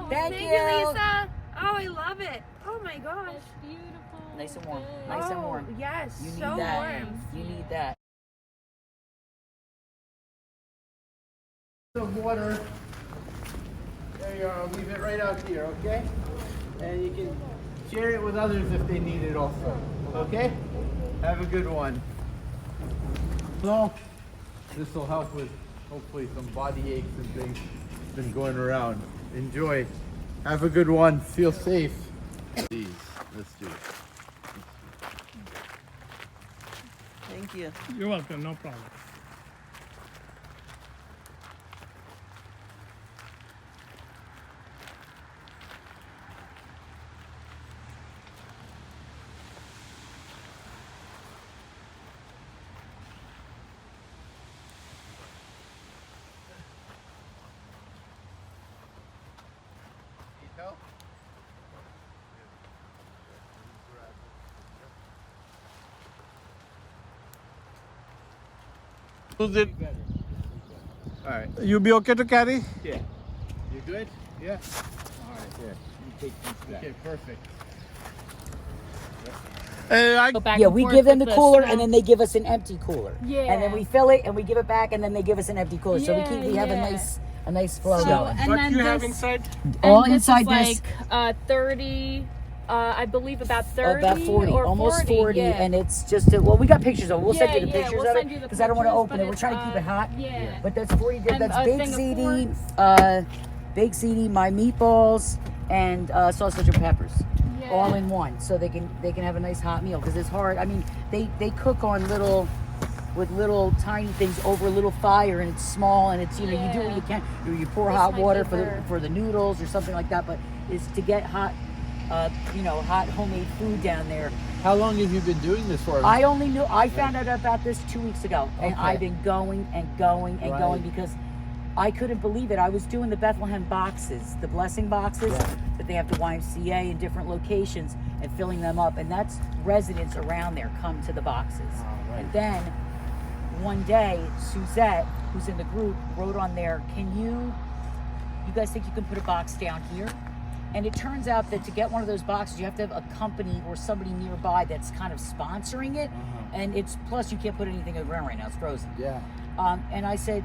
Thank you, Lisa. Oh, I love it. Oh my gosh. That's beautiful. Nice and warm. Nice and warm. Yes, You need so that. warm. You need that. Some water. There you are. I'll leave it right out here, okay? And you can share it with others if they need it also. Okay? Have a good one. So, this will help with hopefully some body aches and things been going around. Enjoy. Have a good one. Feel safe. Please, let's do it. Thank you. You're welcome, no problem. Need help? Who's it? All right. You be okay to carry? Yeah. You good? Yeah. All right. Here. You take these back. Okay. Perfect. Go back Yeah, and we forth give them with the cooler, snow. and then they give us an empty cooler. Yeah. And then we fill it, and we give it back, and then they give us an empty cooler. So we have Yeah. a nice flow So, going. and What then you have this- inside? All and inside this. this. Is like 30, I believe about 30 About 40, or almost 40, yeah. and it's just, well, we got pictures of it. We'll send you the pictures we'll of send it, you the because I don't want to pictures, open but it. We're it's, trying to keep it hot. Yeah. But that's 40, And that's a baked thing of ziti, baked ziti, my meatballs, and sausage and peppers. Yeah. All in one, so they can have a nice hot meal, because it's hard. I mean, they cook on with little tiny things over a little fire, and it's small, and it's, you know, you do what you can. You pour This hot might water be for the noodles or something like that, but it's to get hot, hot homemade food down there. How long have you been doing this for? I found out about this 2 weeks ago, and Okay. I've been going and going and Right. going, because I couldn't believe it. I was doing the Bethlehem boxes, the blessing boxes that they have the YMCA in different locations, and filling them up, and that's residents around there come to the boxes. Oh, right. And then one day, Suzette, who's in the group, wrote on there, you guys think you can put a box down here? And it turns out that to get one of those boxes, you have to have a company or somebody nearby that's kind of sponsoring it. And plus you can't put anything in the ground right now, it's frozen. Yeah. And I said,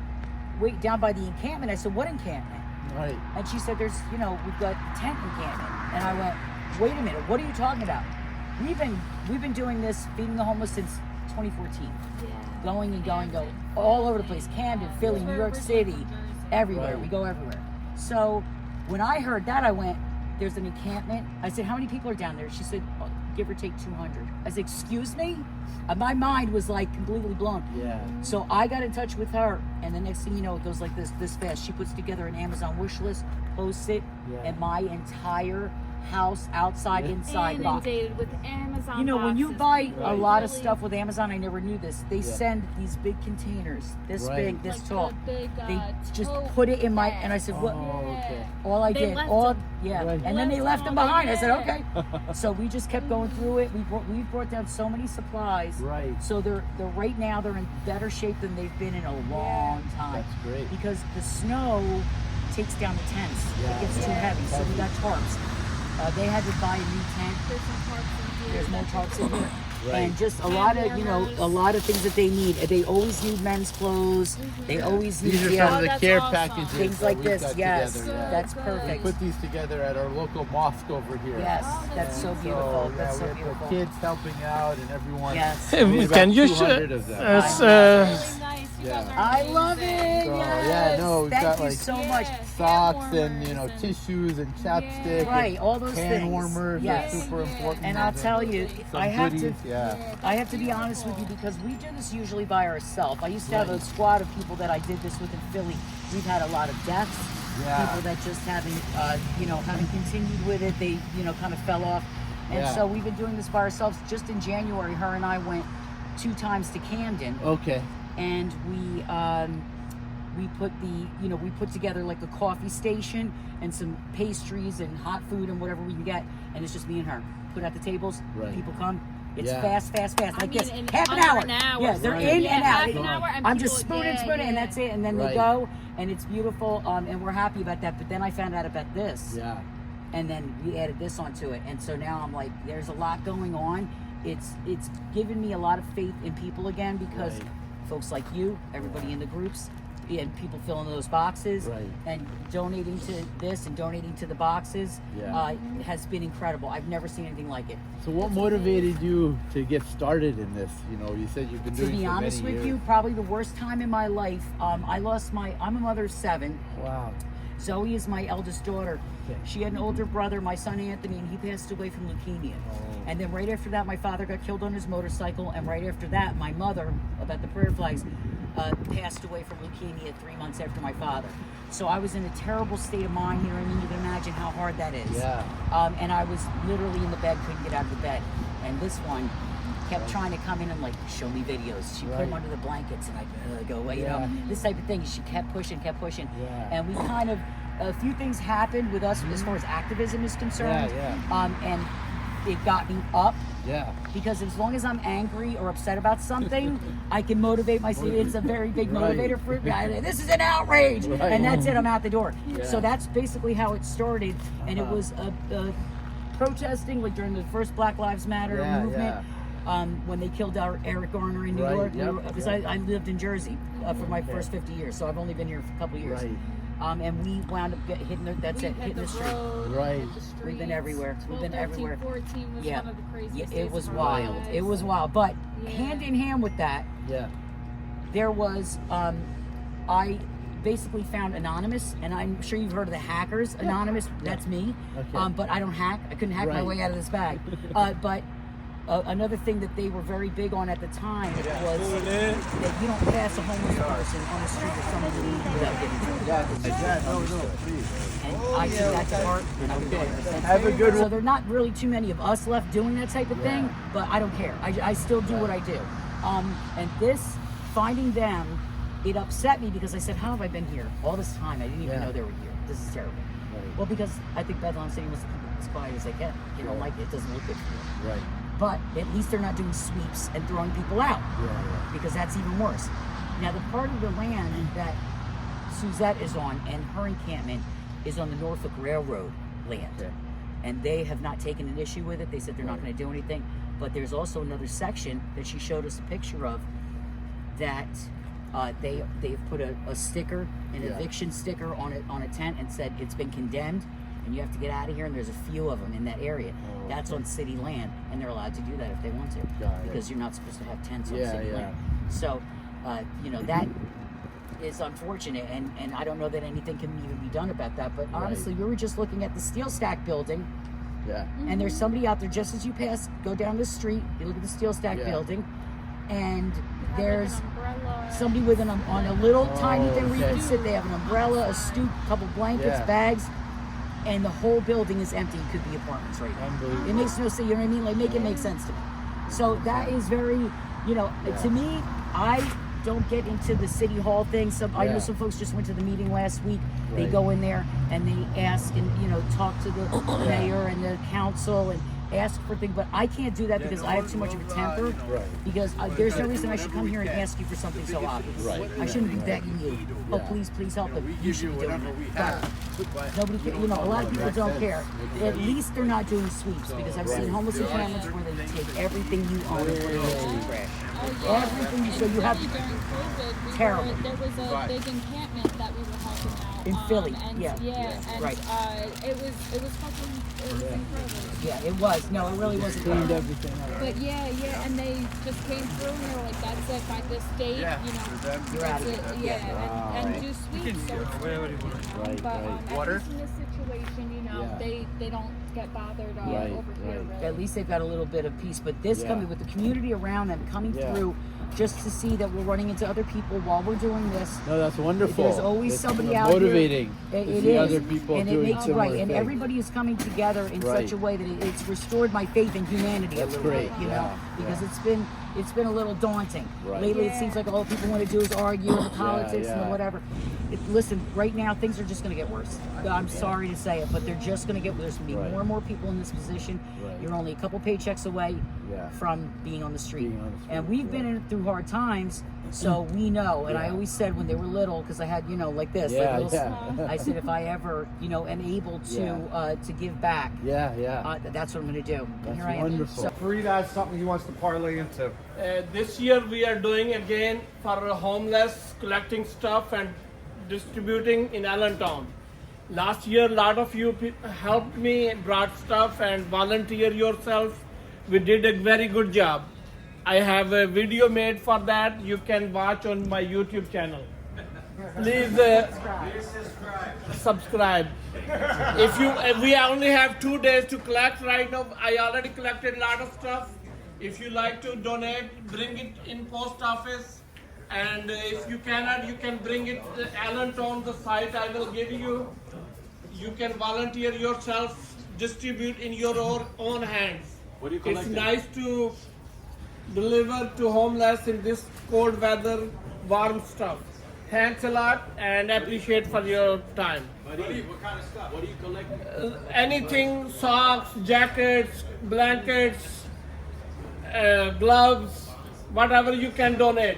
wait, down by the encampment. I said, what encampment? Right. And she said, we've got tent encampment. And I went, wait a minute, what are you talking about? We've been doing this, feeding the homeless, since 2014. Going and going, all over the place. Camden, Philly, New York City, everywhere. Right. We go everywhere. So when I heard that, I went, there's an encampment. I said, how many people are down there? She said, give or take 200. I said, excuse me? My mind was like completely blown. Yeah. So I got in touch with her, and the next thing you know, it goes like this fast. She puts together an Amazon wish list, posts it, and my entire house, outside, inside, box. Inundated with Amazon You know, when you boxes. buy a Right. lot of stuff with Amazon, I never knew this. They send these big containers, this Right. big, this Like tall. the big, They just tote put it in my, bags. and I said, what? Oh, okay. All I They did, left all, them. yeah. Right. And then they left them all behind. I said, there. okay. So we just kept going through it. We've brought down so many supplies. Right. So they're right now, they're in better shape than they've been in a long time. That's great. Because the snow takes down the tents. Yeah. It gets too heavy. So we got tarps. They had to buy a new tent. There's some parts in here. There's more tarps in here. Right. And just a lot of, a lot of things that they need. They always need men's clothes. They always need These are some of the that's care awesome. packages things that like we've this. got Yes, together, yeah. that's Good. We perfect. put these together at our local mosque over here. Yes, Oh, that's so that's beautiful. So, That's we so have beautiful. the kids helping out and everyone. Yes. We made about Can you 200 of them. Really nice. You Yeah. guys are I love it. amazing. So, Yes. yeah, no, we've Thank got, you like, so Yeah. much. Socks Hand and warmers tissues and chapstick. Right, and all those hand things. warmers Yes. are super important. And I'll tell you, some I have goodies, to. Yeah. I have to be honest with you, because we do this usually by ourselves. I used to have a squad of people that I did this with in Philly. We've had a lot of deaths. Yeah. People that just haven't continued with it. They, kind of fell off. And Yeah. so we've been doing this by ourselves. Just in January, her and I went 2 times to Camden, Okay. and we put together like a coffee station and some pastries and hot food and whatever we can get, and it's just me and her. Put out the tables, Right. people come, It's Yeah. fast, like I mean, this. in Half an under hour. an hour. Yeah, they're Right. in Yeah, and half out. an hour, and I'm people- just spooning, yeah, and yeah. that's it. And then Right. they go, and it's beautiful. And we're happy about that. But then I found out about this. Yeah. And then we added this onto it, and so now I'm like, there's a lot going on. It's given me a lot of faith in people again, because Right. folks like you, everybody in the groups, and people filling those boxes, Right. and donating to this and donating to the boxes, Yeah. has been incredible. I've never seen anything like it. So what motivated you to get started in this? You know, you said you've been To doing it be for honest many with years. you, probably the worst time in my life. I'm a mother of 7. Wow. Zoe is my eldest daughter. Okay. She had an older brother, my son Anthony, and he passed away from leukemia. Oh. And then right after that, my father got killed on his motorcycle. And right after that, my mother, about the prayer flags, passed away from leukemia 3 months after my father. So I was in a terrible state of mind here. I mean, you can imagine how hard that is. Yeah. And I was literally in the bed, couldn't get out of the bed. And this one kept trying to come in and like show me videos. She put them Right. under the blankets, and I'd go away, you Yeah. know, this type of thing. She kept pushing. Yeah. And we kind of, a few things happened with us as far as activism is concerned. Yeah, And it got me up, Yeah. because as long as I'm angry or upset about something, I can motivate myself. It's a very big Right. motivator for me. This is an outrage, Right. and that's it. I'm out the door. Yeah. So that's basically how it started, and it Uh-huh. was protesting, like during the first Black Lives Matter Yeah, movement. When they killed Eric Garner in New Right, York, yep, because yep. I lived in Jersey for my first 50 years, so I've only been here for a couple years. Right. And we wound up hitting the street. Right. We've been everywhere. We've been 13, everywhere. 14 was Yeah. one of the Yeah, craziest it days was of our wild. lives. It was wild. But Yeah. hand in hand with that, Yeah. there was I basically found Anonymous, and I'm sure you've heard of the hackers. Anonymous, that's me. Okay. But I don't hack. I couldn't hack my Right. way out of this bag. But another thing that they were very big on at the time was that you don't pass a homeless person on the street with someone who needs without getting Yeah. No, please. and I took that to heart, and I would do it. Have a good So one. there are not really too many of us left doing that type of thing, but I don't care. I still do what I do. And this, finding them, it upset me, because I said, how have I been here all this time? I didn't even Yeah. know they were here. This is terrible. Right. Well, because I think Bethlehem City wants to keep it as quiet as they can. You know, like it doesn't look good for you. Right. But at least they're not doing sweeps and throwing people out, Yeah. because that's even worse. Now, the part of the land that Suzette is on and her encampment is on the Norfolk Railroad land. Okay. And they have not taken an issue with it. They said they're not going to do anything. But there's also another section that she showed us a picture of that they've put a sticker, an Yeah. eviction sticker on a tent, and said it's been condemned and you have to get out of here. And there's a few of them in that area. Oh, That's on city land, and they're allowed to do that if they want to, Got it. because you're not supposed to have tents on Yeah, city yeah. land. So, that is unfortunate, and I don't know that anything can even be done about that. But honestly, we were just looking at the steel stack building, Yeah. and there's somebody out there just as you pass, go down the street, you look at the steel stack Yeah. building, and Have, there's like, an umbrella. somebody with on a little tiny thing where you okay. can sit. They have an umbrella, a stoop, a couple blankets, Yeah. bags, and the whole building is empty. It could be apartments right now. Unbelievable. It makes no sense. You know what I mean? Like, make it make sense to me. So that is very, to me, I don't get into the city hall thing. I know Yeah. some folks just went to the meeting last week. They Right. go in there and they ask and talk to the mayor and the council and ask for things, but I can't do that because I have too much of a temper. Right. Because there's no reason I should come here and ask you for something so obvious. Right. I shouldn't be begging you. Oh, Yeah. please help them. You should be doing it. have. Nobody, a lot of people don't care. At least they're not doing sweeps, because I've seen homeless encampments where they take everything you own and put it in the trash. Everything. So you have During COVID, terrible. there was a big encampment that we were helping out In Philly, and yeah. and Right. It was incredible. Yeah, it was. No, it really wasn't. Cleaned everything up. But yeah, and they just came through and they were like, "That's it, by this date, You're out that's of it, it. yeah, and do sweets." So Right, but right. at least in this situation, Yeah. they don't get bothered Right, over here. right. Really. At least they've got a little bit of peace. But this Yeah. coming with the community around them coming Yeah. through just to see that we're running into other people while we're doing this. No, that's wonderful. There's always It's somebody out motivating here. to It see is. other people and doing it makes, similar right, and things. everybody is coming together in Right. such a way that it's restored my faith in humanity That's a little great, bit, you yeah, know, because yeah. it's been a little daunting. Right. Lately, it seems like all people want to do is argue and the politics and yeah. the whatever. Listen, right now things are just going to get worse. I'm sorry to say it, but they're just going to get. There's going to be Right. more and more people in this position. Right. You're only a couple paychecks away Yeah. from being on the street. Being on the street, And we've been yeah. in through hard times, so we know. And I Yeah. always said when they were little, because I had like this, Yeah, like little, yeah. I said if I ever am able to give back, Yeah. that's what I'm going to do. And That's here I am. wonderful. So, Farid has something he wants to parlay into. This year we are doing again for homeless, collecting stuff and distributing in Allentown. Last year, a lot of you helped me and brought stuff and volunteer yourself. We did a very good job. I have a video made for that. You can watch on my YouTube channel. Please subscribe. If we only have 2 days to collect right now. I already collected a lot of stuff. If you like to donate, bring it in post office. And if you cannot, you can bring it to Allentown, the site I will give you. You can volunteer yourself, distribute in your own hands. What do you It's nice to deliver to homeless in this cold weather, warm stuff. Thanks a lot and appreciate for your time. What kind of stuff? What do you collect? Anything, socks, jackets, blankets, gloves, whatever you can donate.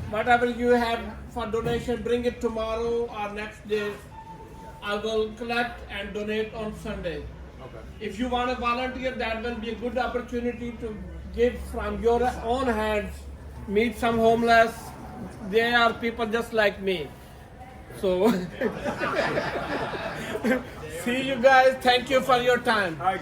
Whatever you have for donation, bring it tomorrow or next day. I will collect and donate on Sunday. Okay. If you want to volunteer, that will be a good opportunity to give from your own hands, meet some homeless. They are people just like me. So, see you guys. Thank you for your time. All right,